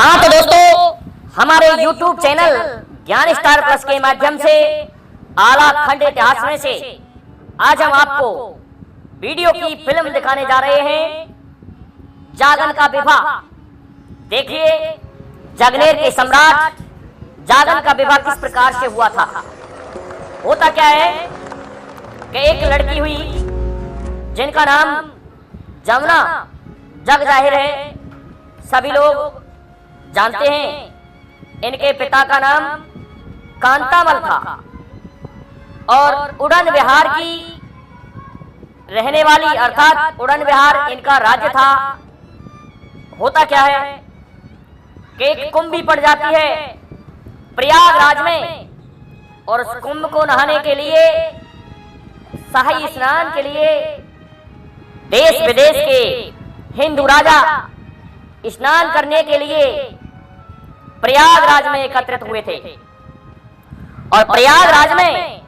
हाँ तो दोस्तों, हमारे YouTube चैनल ज्ञान स्टार प्लस के माध्यम से आला खंड इतिहास में से आज हम आपको वीडियो की फिल्म दिखाने जा रहे हैं, जागन का विवाह। देखिए, जगनेर के सम्राट जागन का विवाह किस प्रकार से हुआ था। होता क्या है कि एक लड़की हुई जिनका नाम जमुना जग जाहिर है, सभी लोग जानते हैं। इनके पिता का नाम कांतामल था और उड़न बिहार की रहने वाली, अर्थात उड़न बिहार इनका राज्य था। होता क्या है कि एक कुंभ भी पड़ जाती है प्रयागराज में, और उस कुंभ को नहाने के लिए, शाही स्नान के लिए देश विदेश के हिंदू राजा स्नान करने के लिए प्रयागराज में एकत्रित हुए थे। और प्रयागराज में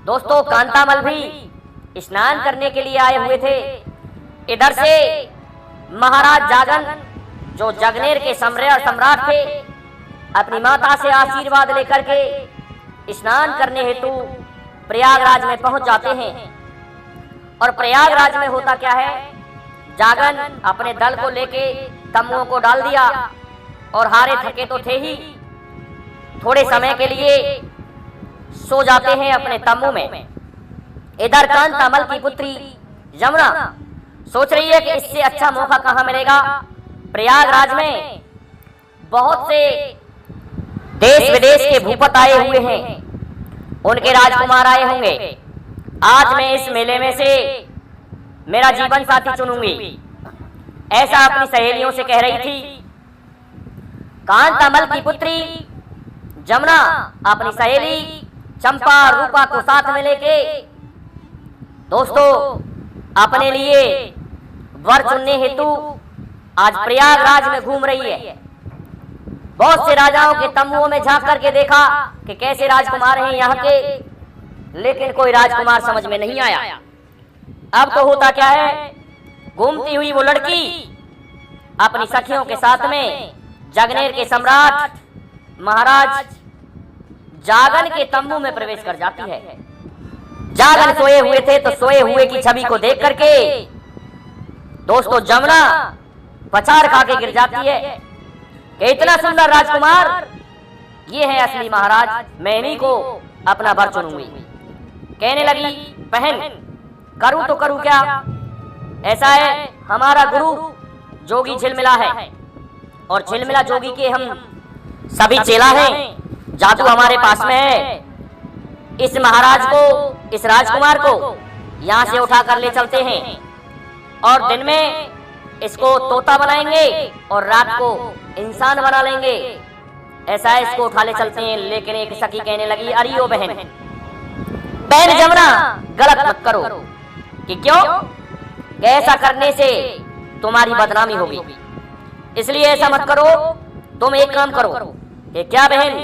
दोस्तों कांतामल भी स्नान करने के लिए आए हुए थे। इधर से महाराज जागन, जो जगनेर के सम्राट थे, अपनी माता से आशीर्वाद लेकर के स्नान करने हेतु प्रयागराज में पहुंच जाते हैं। और प्रयागराज में होता क्या है, जागन अपने दल को लेके तंबुओं को डाल दिया और हारे थके तो थे ही, थोड़े समय के लिए सो जाते हैं अपने तंबू में। इधर कांतामल की पुत्री यमुना सोच रही है कि इससे अच्छा मौका कहां मिलेगा। प्रयागराज में बहुत से देश विदेश के भूपत आए हुए हैं, उनके राजकुमार आए होंगे। आज मैं इस मेले में से मेरा जीवन साथी चुनूंगी, ऐसा अपनी सहेलियों से कह रही थी। कांतामल की पुत्री जमुना अपनी सहेली चंपा रूपा को साथ में लेके दोस्तों अपने लिए वर चुनने हेतु आज प्रयागराज में घूम रही है। बहुत से राजाओं के तंबुओं में झांक करके देखा कि कैसे राजकुमार हैं यहाँ के, लेकिन कोई राजकुमार समझ में नहीं आया। अब तो होता क्या है, घूमती हुई वो लड़की अपनी सखियों के साथ में जगनेर के सम्राट महाराज जागन के तंबू में प्रवेश कर जाती है। जागन सोए हुए थे, तो सोए हुए की छवि को देख करके दोस्तों जमुना पछाड़ खा के गिर जाती है कि इतना सुंदर राजकुमार, ये है असली महाराज, मैं इन्हीं को अपना वर चुनूंगी। कहने लगी, बहन करूं तो करूं क्या, ऐसा है हमारा गुरु जोगी झिलमिला है और झिलमिला जोगी के हम सभी चेला हैं। जादू हमारे पास में है, इस महाराज को, इस राजकुमार को यहाँ से उठा कर ले चलते हैं और दिन में इसको तोता बनाएंगे और रात को इंसान बना लेंगे। ऐसा है, इसको उठा ले चलते हैं। लेकिन एक सखी कहने लगी, अरे ओ बहन जमुना गलत मत करो, कि क्यों, ऐसा करने से तुम्हारी बदनामी होगी, इसलिए ऐसा मत करो। तुम एक काम करो। कि क्या बहन,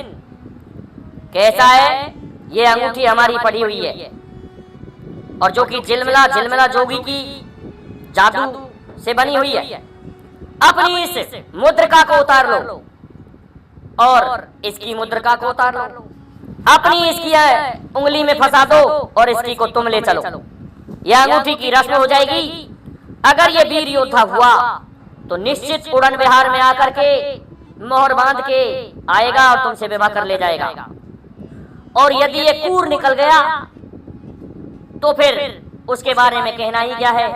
कैसा है, ये अंगूठी हमारी पड़ी हुई है और जो कि झिलमिला जोगी की जादू से बनी हुई है। अपनी इस मुद्रिका को उतार लो और इसकी मुद्रिका को उतार लो, अपनी इसकी उंगली में फंसा दो और इसकी को तुम ले चलो। यह अंगूठी की रस्म हो जाएगी। अगर ये वीर योद्धा हुआ तो निश्चित उड़न बिहार में आकर के मोहर बांध के आएगा और तुमसे विवाह कर ले जाएगा। और यदि ये कूर निकल गया तो फिर उसके बारे में कहना ही क्या है।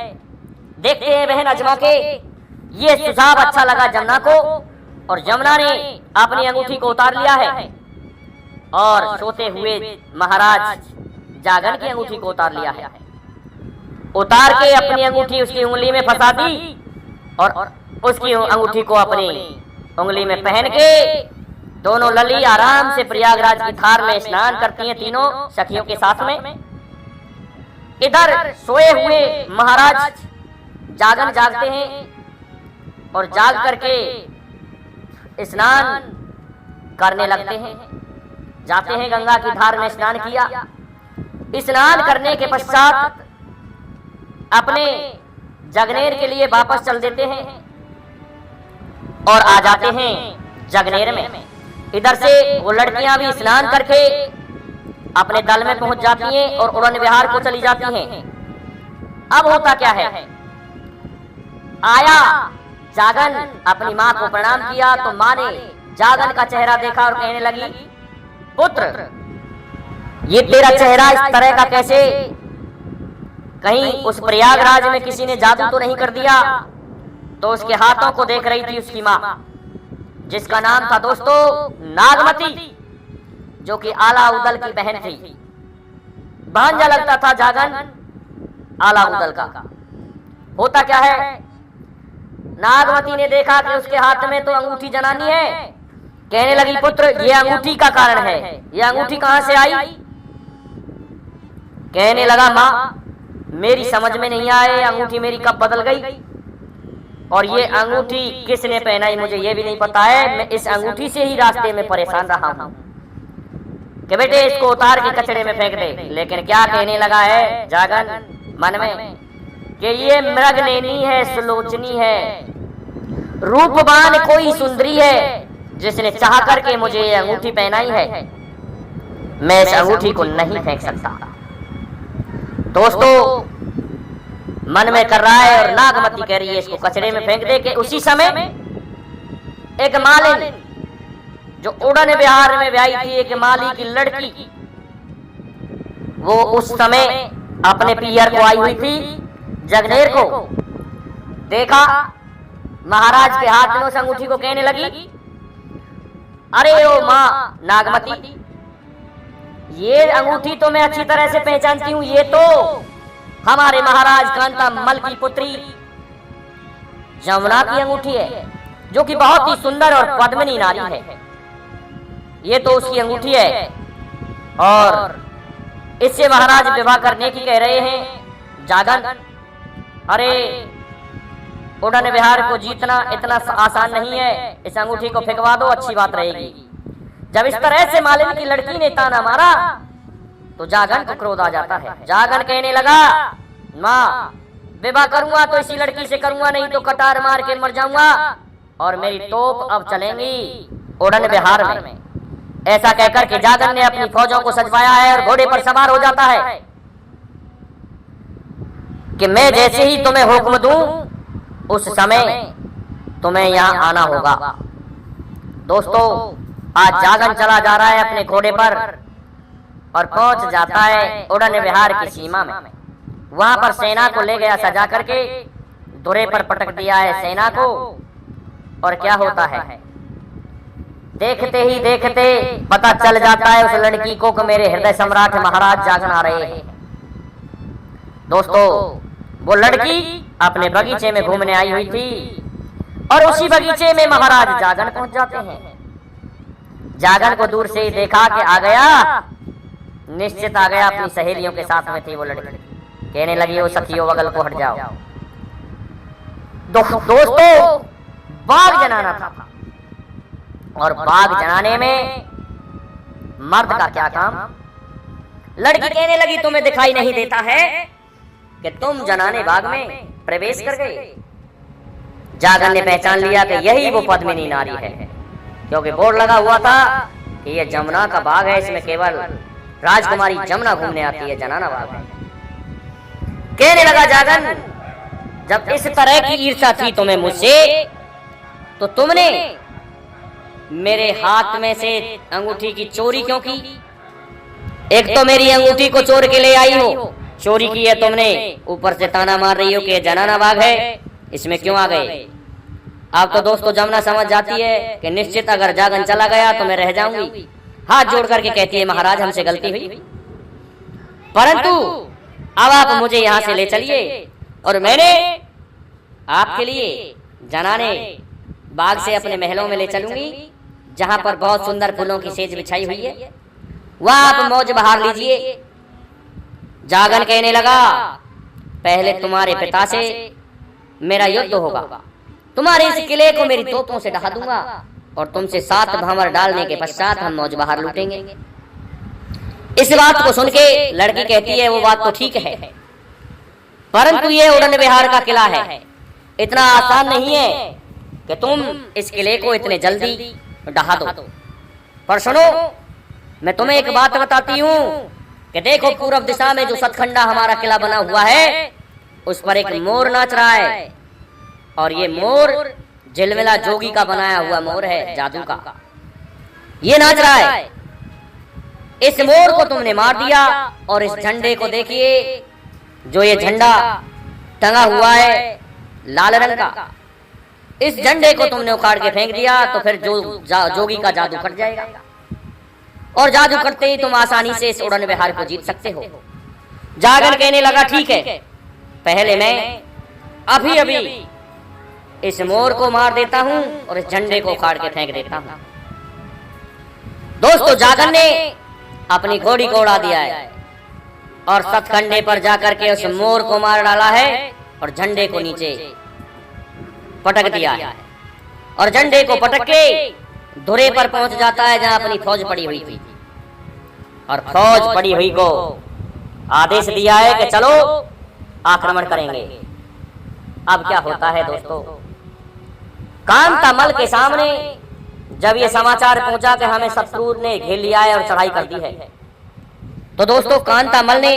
देखते हैं बहन अजमा के। ये सुझाव अच्छा लगा जमुना को, और जमुना ने अपनी अंगूठी को उतार लिया है और सोते हुए महाराज जागन की अंगूठी को उतार लिया है। उतार के अपनी अंगूठी उसकी उंगली में फंसा दी और उसकी अंगूठी को अपनी उंगली में पहन के दोनों लली आराम से प्रयागराज की धार में स्नान करती हैं, तीनों सखियों के साथ में। इधर सोए हुए महाराज जागन जागते हैं और जाग करके स्नान करने लगते हैं। जाते हैं गंगा की धार में, स्नान किया। स्नान करने के पश्चात अपने जगनेर के लिए वापस चल देते हैं। और आ जाते हैं जगनेर में। इधर से वो लड़कियां भी स्नान करके अपने दल में पहुंच जाती हैं और उड़न विहार को चली जाती हैं। अब होता क्या है, आया जागन, अपनी माँ को प्रणाम किया तो माँ ने जागन का चेहरा देखा और कहने लगी, पुत्र ये तेरा चेहरा इस तरह का कैसे? कहीं उस प्रयागराज में किसी ने जादू तो नहीं कर दिया? तो उसके हाथों को देख रही थी उसकी माँ, जिसका नाम था दोस्तों नागमती, जो कि आला उदल की बहन थी। भांजा लगता था जागन आला उदल का। होता क्या है, नागमती ने देखा कि उसके हाथ में तो अंगूठी जनानी है। कहने लगी, पुत्र ये अंगूठी का कारण है, ये अंगूठी कहां से आई? कहने लगा, माँ मेरी समझ में नहीं आए, अंगूठी मेरी कब बदल गई और ये अंगूठी किसने पहनाई मुझे ये भी नहीं पता है। मैं इस अंगूठी से ही रास्ते में परेशान रहा हूं कि बेटे इसको उतार के कचड़े में फेंक दे। लेकिन क्या कहने लगा है जागन मन में कि ये मृगनेनी है, सुलोचनी है, रूपवान कोई सुंदरी है, जिसने चाह करके मुझे ये अंगूठी पहनाई है। मैं इस अंगूठी को नहीं फेंक सकता। दोस्तों मन में कर रहा है और नागमती कह रही है इसको कचरे में फेंक दे। के उसी समय एक मालिन जो उड़न विहार में ब्याही थी, एक माली की लड़की, वो उस समय अपने पियर को आई हुई थी जगनेर को। देखा महाराज के हाथ में उस अंगूठी को, कहने लगी, अरे ओ माँ नागमती, ये अंगूठी तो मैं अच्छी तरह से पहचानती हूं, ये तो हमारे महाराज कांता मल की पुत्री जमुना की अंगूठी है, जो कि बहुत ही सुंदर और पद्मिनी नारी है। ये तो उसकी अंगूठी है और इससे महाराज विवाह करने की कह रहे हैं। जागन, अरे उड़न विहार को जीतना इतना आसान नहीं है, इस अंगूठी को फेंकवा दो, अच्छी बात रहेगी। जब इस तरह से मालिनी की लड़की ने ताना मारा तो जागन को क्रोध आ जाता है। जागन कहने लगा, माँ विवाह करूंगा तो इसी लड़की से करूंगा, नहीं तो कटार मार के मर जाऊंगा और मेरी तोप अब चलेंगी उड़न विहार में। ऐसा कहकर के जागन ने अपनी फौजों को सजवाया है और घोड़े पर सवार हो जाता है कि मैं जैसे ही तुम्हें हुक्म दूं उस समय तुम्हें यहां आना होगा। दोस्तों आज जागन चला जा रहा है अपने घोड़े पर और पहुंच जाता है उड़न विहार की सीमा में। वहां पर सेना को ले गया सजा करके, धुरे पर पटक दिया है सेना को। और क्या होता है, देखते ही देखते पता चल जाता है उस लड़की को कि मेरे हृदय सम्राट महाराज जागन आ रहे हैं। दोस्तों वो लड़की अपने बगीचे में घूमने आई हुई थी और उसी बगीचे में महाराज जागन पहुंच जाते हैं। जागन को दूर से ही देखा कि आ गया, निश्चित आ गया, अपनी सहेलियों के साथ में थी वो लड़की। कहने लगी, वो सखियों बगल को हट जाओ। दोस्तों बाग जनाना था और बाग जनाने में मर्द का क्या काम। लड़की कहने लगी, तुम्हें दिखाई नहीं देता है कि तुम जनाने बाग में प्रवेश कर गए। जागन ने पहचान लिया कि यही वो पद्मिनी नारी है, क्योंकि बोर्ड लगा हुआ था कि यह जमुना का बाग है, इसमें केवल राजकुमारी जमुना घूमने आती है, जनाना बाग है। कहने लगा जागन, जब इस तरह की ईर्ष्या थी तुम्हें मुझसे, तो तुमने मेरे हाथ में से अंगूठी की चोरी क्यों की? एक तो मेरी अंगूठी को चोर के ले आई हो, चोरी की है तुमने, ऊपर से ताना मार रही हो कि जनाना बाग है, इसमें क्यों आ गए? अब तो दोस्तों जमुना समझ जाती है कि निश्चित अगर जागन चला गया तो मैं रह जाऊंगी। हाथ जोड़ करके कहती है, महाराज हमसे गलती हुई, परंतु अब आप मुझे यहाँ से ले चलिए और मैंने आपके लिए जनाने बाग से अपने महलों में ले चलूंगी, जहां पर बहुत सुंदर फूलों की सेज बिछाई हुई है, वहां आप मौज बहार लीजिए। जागन कहने लगा, पहले तुम्हारे पिता से मेरा युद्ध होगा, तुम्हारे इस किले को मेरी तोपों से ढहा दूंगा और तुमसे 7 भंवर डालने के पश्चात हम मौज बहार लूटेंगे। इस बात को सुन के लड़की कहती है, वो बात तो ठीक है, परंतु ये उड़न विहार का किला है, इतना आसान नहीं है कि तुम इस किले को इतने जल्दी ढहा दो। पर सुनो, मैं तुम्हें एक बात बताती हूँ कि देखो पूर्व दिशा में जो सतखंडा हमारा किला बना हुआ है उस पर एक मोर नाच रहा है, और ये मोर झिलमिला जोगी का बनाया हुआ मोर है, जादू का। ये नाच रहा है। इस मोर को तुमने मार दिया, और इस झंडे को देखिए, जो ये झंडा टंगा हुआ है लाल रंग का, इस झंडे को तुमने उखाड़ के फेंक दिया तो फिर जोगी का जादू कट जाएगा, और जादू करते ही तुम आसानी से इस उड़न विहार को जीत सकते हो। जागन कहने लगा, ठीक है, पहले मैं अभी अभी इस मोर को मार देता हूं और इस झंडे को उखाड़ के फेंक देता हूं। दोस्तों, जागन ने अपनी घोड़ी को उड़ा दिया है और सतखंडे पर जाकर के उस मोर को मार डाला है और झंडे को नीचे पटक दिया है, और झंडे को पटक के धुरे पर पहुंच जाता है जहां अपनी फौज पड़ी हुई थी, और फौज पड़ी हुई को आदेश दिया है कि चलो आक्रमण करेंगे। अब क्या होता है दोस्तों, कांतामल के सामने जब ये समाचार पहुंचा कि हमें शत्रु ने घेर लिया है और चढ़ाई कर दी है, तो दोस्तों कांतामल ने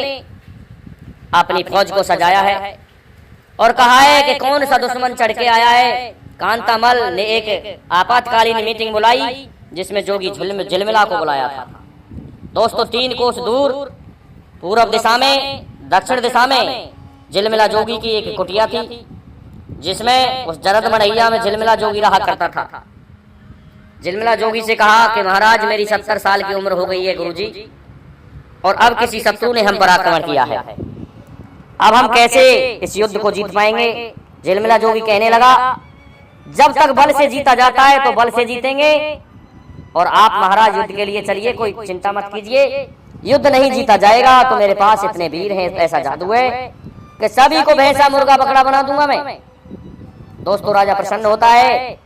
अपनी फौज को सजाया है और कहा है कि कौन सा दुश्मन चढ़ के आया है। कांतामल ने एक आपातकालीन मीटिंग बुलाई जिसमें जोगी झिलमिला को बुलाया था। दोस्तों, 3 कोस दूर पूर्व दिशा में, दक्षिण दिशा में झिलमिला जोगी की एक कुटिया थी, जिसमें उस जरद मड़ैया में झिलमिला जोगी रहा करता था। झिलमिला जोगी से कहा कि महाराज, मेरी 70 साल की उम्र हो गई है गुरुजी, और अब किसी शत्रु ने हम पर आक्रमण किया है, अब हम कैसे इस युद्ध को जीत पाएंगे। झिलमिला जोगी कहने लगा, जब तक बल से जीता जाता है तो बल से जीतेंगे, और आप महाराज युद्ध के लिए चलिए, कोई चिंता मत कीजिए। युद्ध नहीं जीता जाएगा तो मेरे पास इतने वीर हैं, ऐसा जादू है कि सभी को भैंसा मुर्गा बकरा बना दूंगा मैं। दोस्तों, राजा प्रसन्न होता है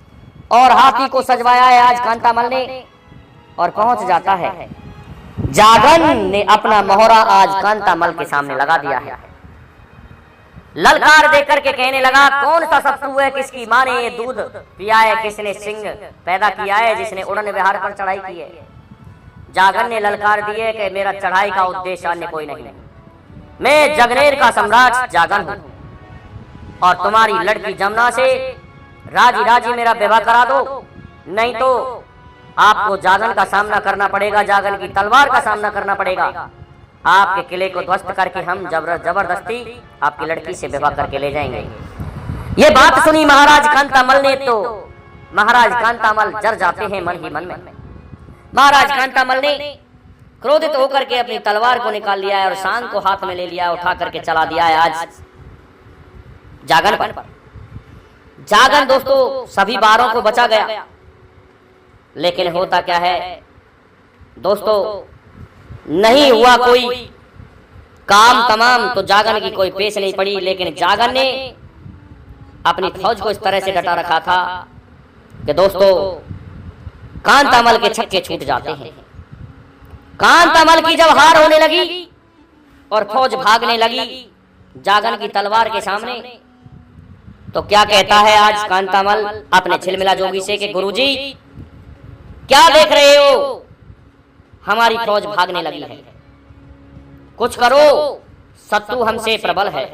और हाथी को सजवाया है आज कांतामल ने, और पहुंच जाता है। जागन ने अपना मोहरा आज कांतामल के सामने लगा दिया है। ललकार देकर के कहने लगा, कौन सा शत्रु है, किसकी माँ ने ये दूध पिया है, किसने सिंह पैदा किया है, जिसने उड़न विहार पर चढ़ाई की है। जागन ने ललकार दी है कि मेरा चढ़ाई का उद्देश्य अन्य कोई नहीं, मैं जगनेर का सम्राट जागन हूं, और तुम्हारी लड़की जमुना से राजी राजी मेरा विवाह करा दो, नहीं तो आपको जागन का सामना करना पड़ेगा, जागन की तलवार का सामना करना पड़ेगा। आपके किले को ध्वस्त करके हम जबरदस्ती आपकी लड़की से विवाह करके ले जाएंगे। ये बात सुनी महाराज कांतामल ने तो महाराज कांतामल जर जाते हैं मन ही मन में। महाराज कांतामल ने क्रोधित होकर के अपनी तलवार को निकाल लिया है और सांग को हाथ में ले लिया, उठा करके चला दिया है आज जागन पर। जागन दोस्तों सभी बारों को बचा गया, लेकिन होता क्या है दोस्तों, नहीं हुआ कोई काम तमाम, तो जागन की कोई पेश नहीं पड़ी। लेकिन जागन ने अपनी फौज को इस तरह से डटा रखा था कि दोस्तों कांतामल के छक्के छूट जाते हैं। कांतामल की जब हार होने लगी और फौज भागने लगी जागन की तलवार के सामने, तो क्या कहता है आज कांतामल अपने झिलमिला जोगी से कि गुरुजी क्या देख रहे हो, हमारी फौज भागने लगी है, कुछ करो, शत्रु हमसे प्रबल है।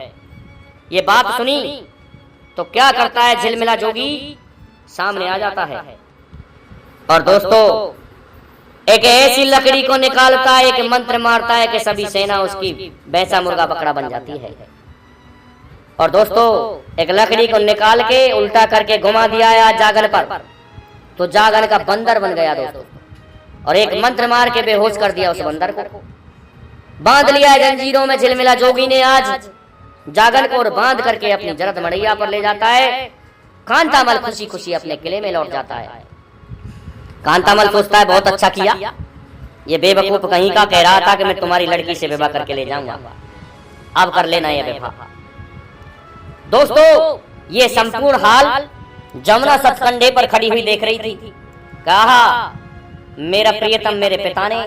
ये बात सुनी तो क्या करता है झिलमिला जोगी, सामने आ जाता है और दोस्तों एक ऐसी लकड़ी को निकालता है, एक मंत्र मारता है कि सभी सेना उसकी भैंसा मुर्गा बकरा बन जाती है। और दोस्तों एक लकड़ी को निकाल के उल्टा करके घुमा दिया है जागन पर, तो जागन का बंदर बन गया दोस्तों, और एक मंत्र मार के बेहोश कर दिया उस बंदर को। बांध लिया है जंजीरों में झिलमिला जोगी ने आज जागन को, और बांध करके अपनी जरद मड़ैया पर ले जाता है। कांतामल खुशी खुशी अपने किले में लौट जाता है। कांतामल सोचता है बहुत अच्छा किया, ये बेवकूफ कहीं का कह रहा था कि मैं तुम्हारी लड़की से विवाह करके ले जाऊंगा, अब कर लेना ये विवाह। दोस्तों ये संपूर्ण हाल जमुना सतकंडे पर खड़ी हुई देख रही थी। कहा मेरा प्रियतम मेरे पिता ने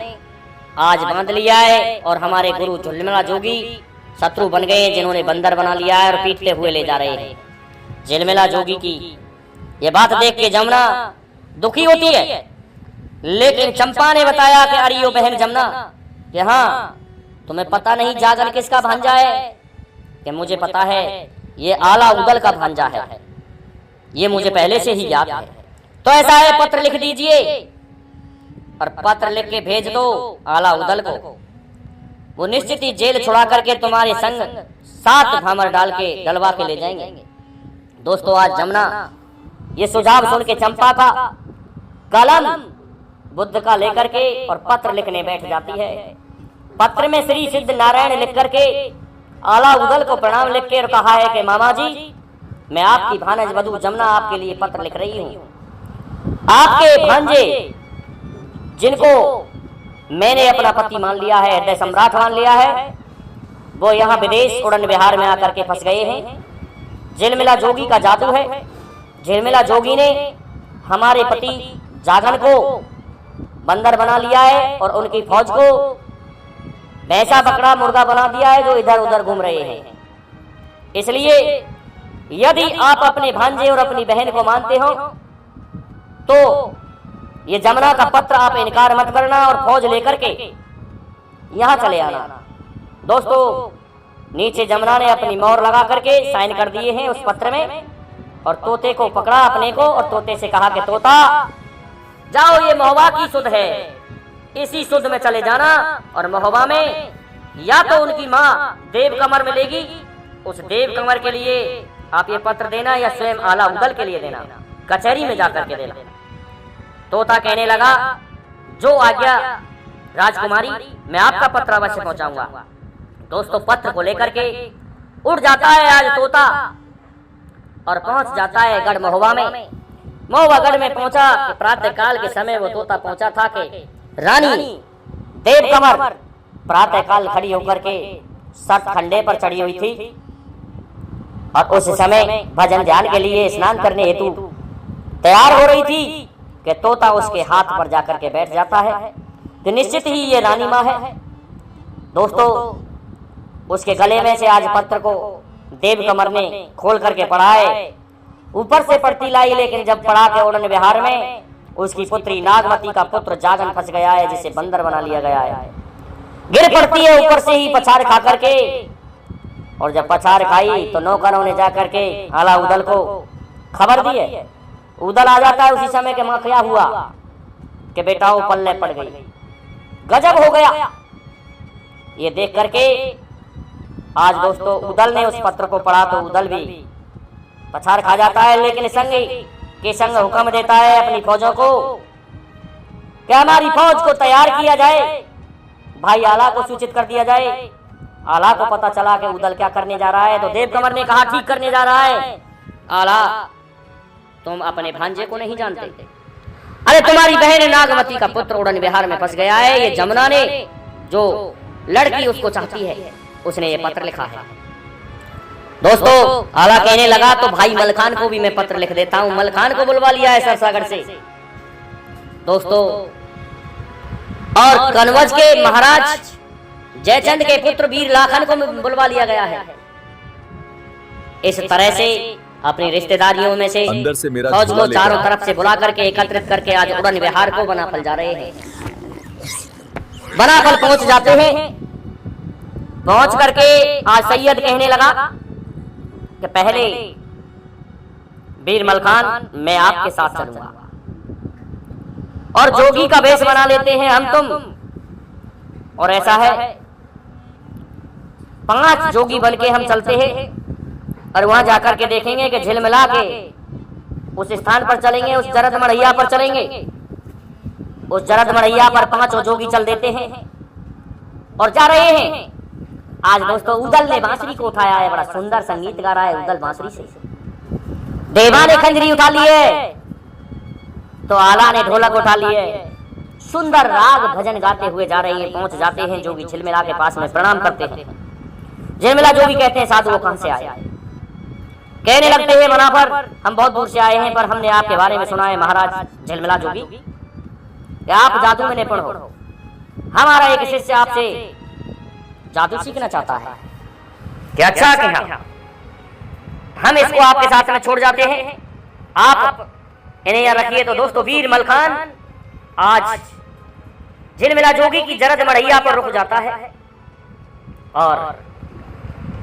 आज बांध लिया है और हमारे गुरु झिलमिला जोगी शत्रु बन गए, जिन्होंने बंदर बना लिया है और पीटते हुए ले जा रहे हैं। झिलमिला जोगी की ये बात देख के जमुना दुखी होती है, लेकिन चंपा ने बताया कि अरे ओ बहन जमुना कि हाँ, तुम्हें पता नहीं जागन किसका भांजा है? कि मुझे पता है, ये आला उदल का भांजा है, ये मुझे पहले से ही याद है। तो ऐसा है, पत्र लिख दीजिए और पत्र लिख के भेज दो आला उदल को। वो निश्चित ही जेल छुड़ा करके तुम्हारे संग 7 भामर डाल के डलवा के ले जाएंगे। दोस्तों, आज जमुना ये सुझाव सुन के चंपा का कलम बुद्ध का लेकर के और पत्र लिखने बैठ जाती है। पत्र में श्री सिद्ध नारायण लिख करके आला उदल को प्रणाम लिख के और कहा है कि मामा जी, मैं आपकी भानज वधू जमुना आपके लिए पत्र लिख रही हूँ। आपके भांजे जिनको मैंने अपना पति मान लिया है, हृदय सम्राट मान लिया है, वो यहाँ विदेश उड़न बिहार में आकर के फंस गए हैं। झिलमिला जोगी का जादू है। झिलमिला जोगी ने हमारे पति जागन को बंदर बना लिया है और उनकी फौज को भैंसा बकरा मुर्गा बना दिया है जो इधर उधर घूम रहे हैं। इसलिए यदि आप अपने भांजे और अपनी बहन को मानते हो तो ये जमुना का पत्र आप इनकार मत करना और फौज लेकर के यहाँ चले आना। दोस्तों, नीचे जमुना ने अपनी मोहर लगा करके साइन कर दिए हैं उस पत्र में और तोते को पकड़ा अपने को और तोते से कहा कि तोता जाओ, ये महुआ की सुध है, इसी सुध में चले जाना और महुआ में या तो उनकी माँ देव कमर मिलेगी, उस देव कमर के लिए आप ये पत्र देना या स्वयं आला उदल के लिए देना, कचहरी में जाकर के देना। तोता कहने लगा, जो आज्ञा राजकुमारी, मैं आपका पत्र अवश्य पहुंचाऊंगा। दोस्तों, पत्र को लेकर के उड़ जाता है आज तोता और पहुंच जाता है गढ़ महुआ में। महुआ गढ़ में पहुंचा कि प्रातः काल के समय वो तोता पहुंचा था कि रानी देव कमर प्रातः काल खड़ी होकर के सट खंडे पर चढ़ी हुई थी और उस समय भजन ध्यान के लिए स्नान करने हेतु तैयार हो रही थी कि तोता उसके हाथ पर जाकर के बैठ जाता है कि निश्चित ही ये रानी माँ है। दोस्तों, उसके गले में से आज पत्र को देव कमर ने खोल करके पढ़ा है। ऊपर से पढ़ती लाई, लेकिन जब पढ़ा के उड़न बिहार में उसकी पुत्री नागमती का पुत्र जागन फंस गया है, जिसे बंदर बना लिया गया है। गिर पड़ती है ऊपर से ही पछाड़ खा करके, और जब पछाड़ खाई तो नौकरों ने जाकर के आला उदल को खबर दी है। उदल आ जाता है उसी समय के मां क्या हुआ कि बेटा वो पल्ले पड़ गई। गजब हो गया ये देख करके। आज दोस्तों, उदल ने उस पत्र को पढ़ा तो उदल भी पछाड़ खा जाता है, लेकिन संग के संग हुक्म देता है अपनी फौजों को कि हमारी फौज को तैयार किया जाए, भाई आला को सूचित कर दिया जाए। आला को पता चला कि उदल क्या करने जा रहा है, तो देव कमर ने कहा ठीक करने जा रहा है। आला, तुम अपने भांजे को नहीं जानते, अरे तुम्हारी बहन नागमती का पुत्र उड़न बिहार में फंस गया है। ये जमुना ने जो लड़की उसको चाहती है, उसने ये पत्र लिखा है। दोस्तों, आला कहने लगा तो भाई मलखान को भी मैं पत्र लिख देता हूं। मलखान को बुलवा लिया है सरसागर से। दोस्तों, और कनवज के महाराज जयचंद के पुत्र वीर लाखन को बुलवा लिया गया है। इस तरह से अपनी रिश्तेदारियों में से फौज को चारों तरफ से बुला करके एकत्रित करके आज उड़न बिहार को बनाफल जा रहे हैं। बनाफल पहुंच जाते हैं। पहुंच करके आज सैयद कहने लगा कि पहले वीर मलखान, मैं आपके साथ चलूंगा और जोगी का वेश बना लेते हैं हम तुम। और ऐसा है, 5 जोगी बन के हम चलते हैं और वहां जाकर के देखेंगे कि झिलमिला के उस स्थान पर चलेंगे, उस जरद मढ़ैया पर चलेंगे। उस जरद मढ़ैया पर 5 जोगी चल देते हैं और जा रहे हैं। आज दोस्तों, उदल ने बांसुरी को उठाया है, बड़ा सुंदर संगीत गा रहा है उदल बांसुरी से। देवा ने खंजरी उठा ली है तो आला ने ढोलक उठा ली है। सुंदर राग भजन गाते हुए जा रहे हैं। पहुंच जाते हैं जोगी झिलमिला के पास में, प्रणाम करते हैं। झिलमिला जोगी कहते हैं साधु वो कहां से आया? कहने लगते हैं मना पर हम बहुत दूर से आए हैं, पर हमने आपके बारे में सुना है महाराज झिलमिला जोगी कि आप जादू में निपुण हो। हमारा एक शिष्य आपसे जादू सीखना चाहता है। क्या अच्छा कि हाँ, हम इसको आपके साथ में छोड़ जाते हैं आप इन्हें यहाँ रखिए। तो दोस्तों वीर मलखान आज झिलमिला जोगी की जरद मड़ैया पर रुक जाता है और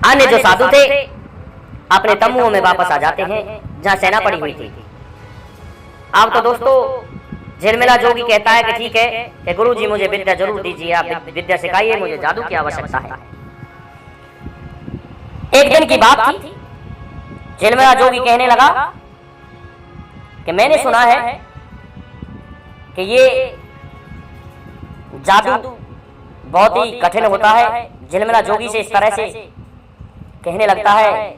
अन्य जो साधु थे अपने तंबुओं में वापस आ जाते हैं जहां सेना पड़ी हुई थी। अब तो दोस्तों झिलमिला जोगी कहता है कि ठीक है कि गुरुजी मुझे विद्या जरूर दीजिए, आप विद्या सिखाइए, मुझे जादू की आवश्यकता है। एक दिन की बात थी, झिलमिला जोगी कहने लगा कि मैंने सुना है कि ये जादू बहुत ही कठिन होता है। झिलमिला जोगी से इस तरह से कहने लगता है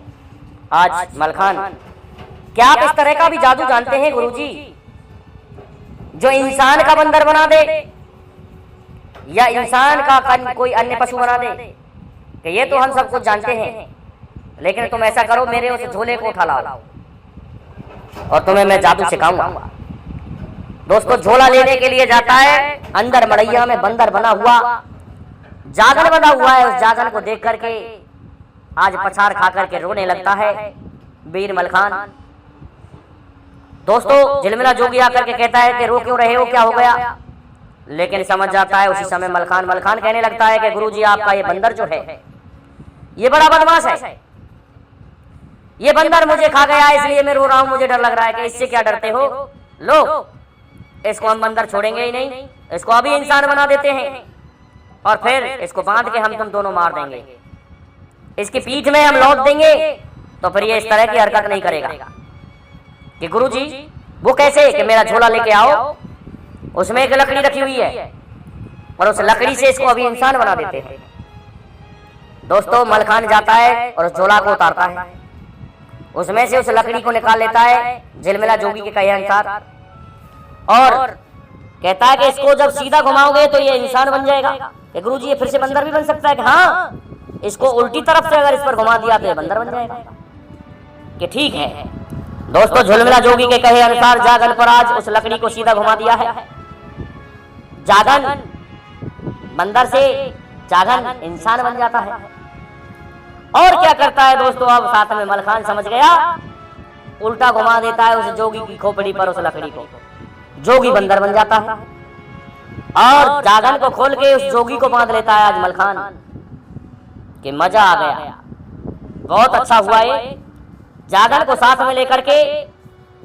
आज मलखान, क्या आप इस तरह का भी जादू जानते हैं गुरुजी, जो इंसान का बंदर बना दे या इंसान का कोई अन्य पशु बना दे? कि ये तो हम सब कुछ जानते हैं, लेकिन तुम ऐसा करो मेरे उस झोले को उठा लाओ और तुम्हें मैं जादू सिखाऊंगा। दोस्तों झोला लेने के लिए जाता है, अंदर मड़ैया में बंदर बना हुआ जागन बना हुआ है। उस जागन को देख करके आज पछाड़ खा करके रोने लगता है वीर मलखान। दोस्तों झिलमिला जोगी आकर के कहता है कि रो क्यों रहे हो, क्या हो गया? लेकिन समझ जाता है उसी समय मलखान कहने लगता है कि गुरुजी आपका ये बंदर जो है ये बड़ा बदमाश है, ये बंदर मुझे खा गया इसलिए मैं रो रहा हूं, मुझे डर लग रहा है। कि इससे क्या डरते हो, लो इसको हम बंदर छोड़ेंगे ही नहीं, इसको अभी इंसान बना देते हैं और फिर इसको बांध के हम तुम दोनों मार देंगे, इसकी पीठ में हम लौट देंगे, तो फिर ये इस तरह की हरकत नहीं करेगा। कि गुरुजी वो कैसे? कि मेरा झोला लेके आओ, उसमें एक लकड़ी रखी हुई है और उस लकड़ी से इसको अभी इंसान बना देते हैं। दोस्तों मलखान जाता है और उस झोला को उतारता है, उसमें से उस लकड़ी को निकाल लेता है झिलमिला जोगी के कहे अनुसार और कहता है कि इसको जब सीधा घुमाओगे तो ये इंसान बन जाएगा। कि गुरुजी ये फिर से बंदर भी बन सकता है? कि हाँ, इसको उल्टी तरफ से अगर इस पर घुमा दिया तो ये बंदर बन जाएगा। कि ठीक है। दोस्तों झिलमिला जोगी के कहे अनुसार जागन पर आज उस लकड़ी को सीधा घुमा दिया है। जागन बंदर से जागन इंसान बन जाता है। और क्या करता है दोस्तों, अब साथ में मलखान समझ गया, उल्टा घुमा देता है उस जोगी की खोपड़ी पर उस लकड़ी को, जोगी बंदर बन जाता है और जागन को खोल के उस जोगी को बांध लेता है आज मलखान। कि मजा आ गया, बहुत अच्छा हुआ। ये जागन को साथ में लेकर के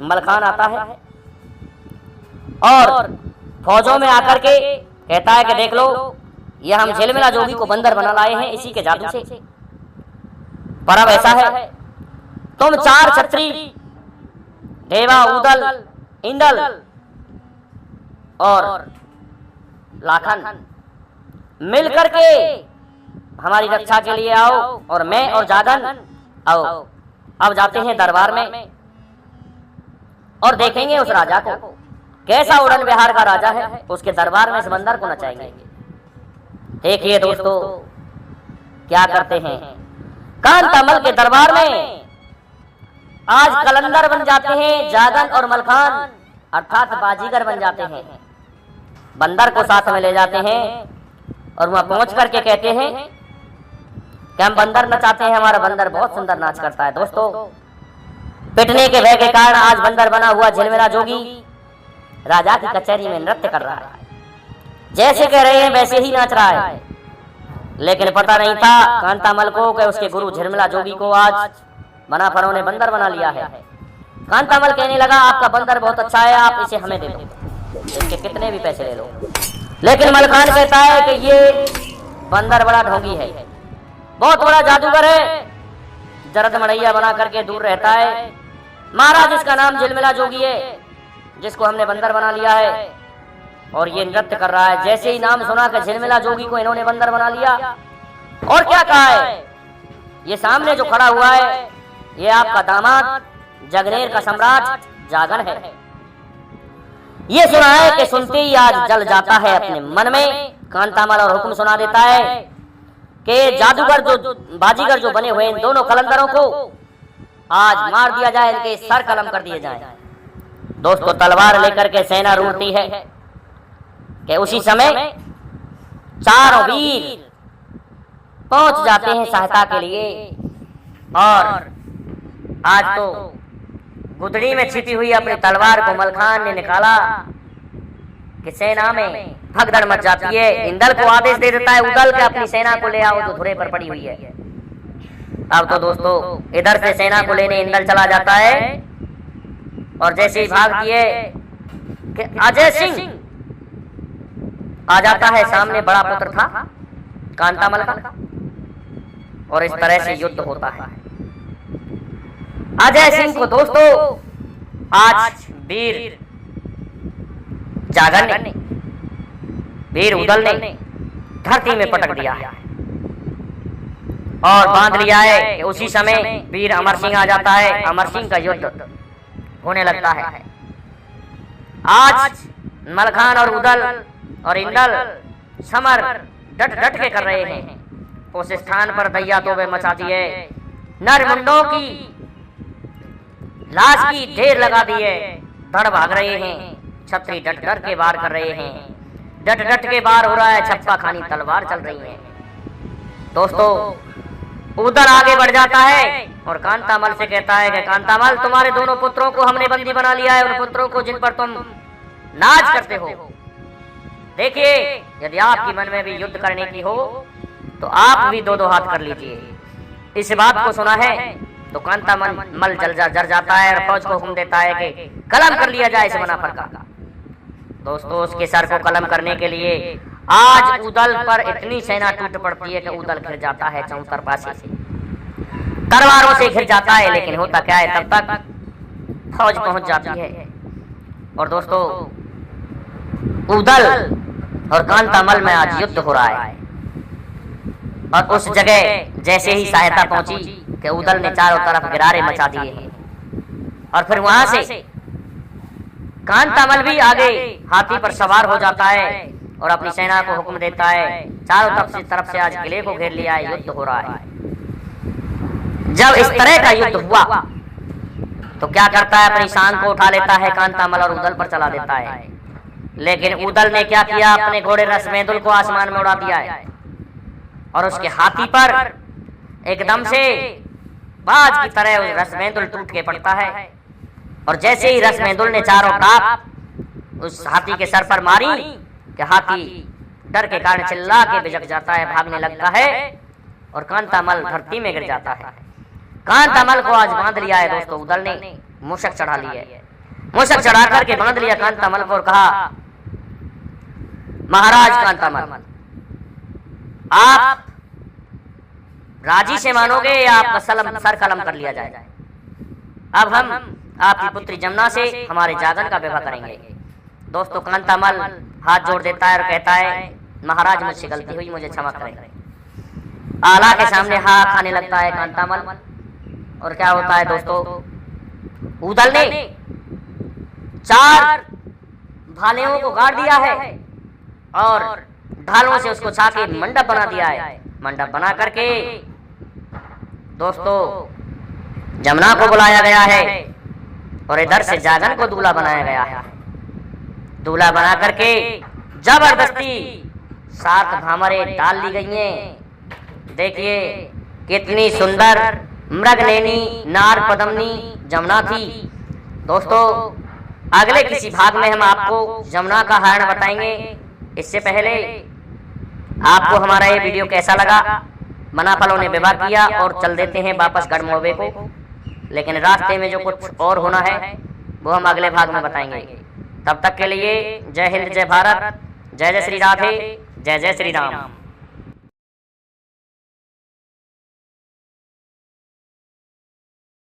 मलखान आता है और फौजों में आकर के कहता है कि देख लो ये हम झिलमिला जोगी को बंदर बना लाए हैं इसी के जादू से। पर अब ऐसा है, तुम 4 छत्री देवा, उदल, इंदल और लाखन मिल करके हमारी रक्षा के लिए आओ और मैं और जागन आओ। अब जाते हैं दरबार में और देखेंगे उस राजा को, कैसा उड़न बिहार का राजा है, उसके दरबार में इस बंदर को नचाएंगे। देखिए दोस्तों क्या करते हैं, कांतामल के दरबार में आज कलंदर बन जाते हैं जागन और मलखान, अर्थात बाजीगर बन जाते हैं। बंदर को साथ में ले जाते हैं और वहां पहुंच करके कहते हैं कि हम बंदर नचाते हैं, हमारा बंदर बहुत सुंदर नाच करता है। दोस्तों पिटने के भय के कारण आज बंदर बना हुआ झिलमिला जोगी राजा की कचहरी में नृत्य कर रहा है, जैसे कह रहे हैं वैसे ही नाच रहा है। लेकिन पता नहीं था कांतामल को कि उसके गुरु झिलमिला जोगी को आज बनाफरों ने बंदर बना लिया है। कांतामल कहने लगा आपका बंदर बहुत अच्छा है, आप इसे हमें दे दो, इसके कितने भी पैसे ले लो। लेकिन मलखान कहता है कि ये बंदर बड़ा ढोंगी है, बहुत बड़ा जादूगर है, जरद मड़ैया बना करके दूर रहता है। महाराज इसका नाम झिलमिला जोगी है, जिसको हमने बंदर बना लिया है और ये नृत्य कर रहा है। जैसे ही नाम सुना कि झिलमिला जोगी को इन्होंने बंदर बना लिया, और क्या कहा है, ये सामने जो खड़ा हुआ है ये आपका दामाद जगनेर का सम्राट जागन है। ये सुना है कि सुनते ही आज जल जाता है अपने मन में। कांतामल और हुक्म सुना देता है कि जादूगर जो बाजीगर जो बने हुए इन दोनों कलंदरों को आज मार दिया जाए, इनके सर कलम कर दिए जाए। दोस्तों तलवार लेकर के सेना रूठती है कि उसी समय चारों वीर पहुंच जाते हैं सहायता के लिए। और आज तो गुदड़ी में छिपी हुई अपनी तलवार को मलखान ने निकाला कि सेना में भगदड़ मच जाती है। इंदल को आदेश दे देता है, उदल के अपनी सेना को ले आओ जो धुरे पर पड़ी हुई है। अब तो दोस्तों इधर से सेना को लेने इंदल चला जाता है और जैसे ही भागती है कि अजय सिंह आ जाता है। सामने बड़ा पुत्र था कांतामल का और इस तरह से युद्ध होता है। अजय सिंह को दोस्तों आज वीर जागर ने, वीर उदल ने धरती में पटक दिया है और बांध लिया है कि उसी समय वीर अमर सिंह आ जाता है। अमर सिंह का युद्ध होने लगता है। आज मलखान और उदल और इंदल समर डट डट के कर रहे हैं। उस स्थान पर दैया तोबे मचा दी है। नर मुंडों की लाश की ढेर लगा दी है। धड़ भाग रहे हैं। छतरी डट डट के वार कर रहे हैं। डट डट के वार हो रहा है। छप्पा खानी तलवार चल रही है। दोस्तों उदल आगे बढ़ जाता है और कांतामल से कहता है कि कांतामल, तुम्हारे दोनों पुत्रों को हमने बंदी बना लिया है। उन पुत्रों को जिन पर तुम नाज करते हो। देखिए, यदि आपकी मन में भी युद्ध करने की हो तो आप भी दो दो हाथ कर लीजिए। इस बात को सुना है तो कांतामल जर जाता है और फौज को हुक्म देता है कि कलम कर लिया जाए इस मुनाफर का। दोस्तों उसके सर को कलम करने के लिए आज उदल पर इतनी सेना टूट पड़ती है कि उदल घिर जाता है। चौतर पासे से तलवारों से घिर जाता है। लेकिन होता क्या है, तब तक फौज पहुंच जाती है। और दोस्तों उदल और कांतामल में आज युद्ध हो रहा है और उस जगह जैसे ही सहायता पहुंची कि उदल ने चारों तरफ गिरारे मचा दिए हैं और फिर वहां से कांतामल भी आगे हाथी पर सवार हो जाता है और अपनी सेना को हुक्म देता है। चारों तरफ से आज किले को घेर लिया है। युद्ध हो रहा है। जब इस तरह का युद्ध हुआ तो क्या करता है, अपनी शान को उठा लेता है कांतामल और उदल पर चला देता है। लेकिन उदल ने क्या किया, अपने घोड़े रसमेंदुल को आसमान में उड़ा दिया है और उसके हाथी पर एकदम से बाज की तरह रसमेंदुल टूट के पड़ता है। और जैसे ही रसमेंदुल ने चारों टाप उस हाथी के सर पर मारी कि हाथी डर के कारण चिल्ला के बिजक जाता है, भागने लगता है और कांतामल धरती में गिर जाता है। कांतामल को आज बांध लिया है दोस्तों उदल ने। मूषक चढ़ा ली है। मूषक चढ़ा करके बांध लिया कांतामल को और कहा, महाराज कांतामल, आप राजी से मानोगे या आपका सर कलम कर लिया जाए? अब हम आपकी पुत्री जमुना से हमारे जागन का विवाह करेंगे। दोस्तों कांतामल हाथ जोड़ देता है और कहता है, महाराज मुझसे गलती हुई, मुझे क्षमा करें। आला के सामने हाँ खाने लगता है कांतामल। और क्या होता है दोस्तों, उदल ने 4 भालेयों को गाड़ दिया है और ढालों से उसको छाके मंडप बना दिया है। मंडप बना करके दोस्तों जमुना को बुलाया गया है और इधर से जागन को दूल्हा बनाया गया है। दूल्हा बना करके जबरदस्ती 7 धामरे डाल ली गई हैं। देखिए कितनी सुंदर मृगनयनी नार पदमनी जमुना थी। दोस्तों अगले किसी भाग में हम आपको जमुना का हरण बताएंगे। इससे पहले आपको हमारा ये वीडियो कैसा लगा? मनाफलों ने विवाह किया और चल देते हैं वापस गढ़मोबे को, लेकिन रास्ते में जो कुछ और होना है वो हम अगले भाग में बताएंगे। तब तक के लिए जय हिंद, जय भारत, जय जय श्री राधे, जय जय श्री राम।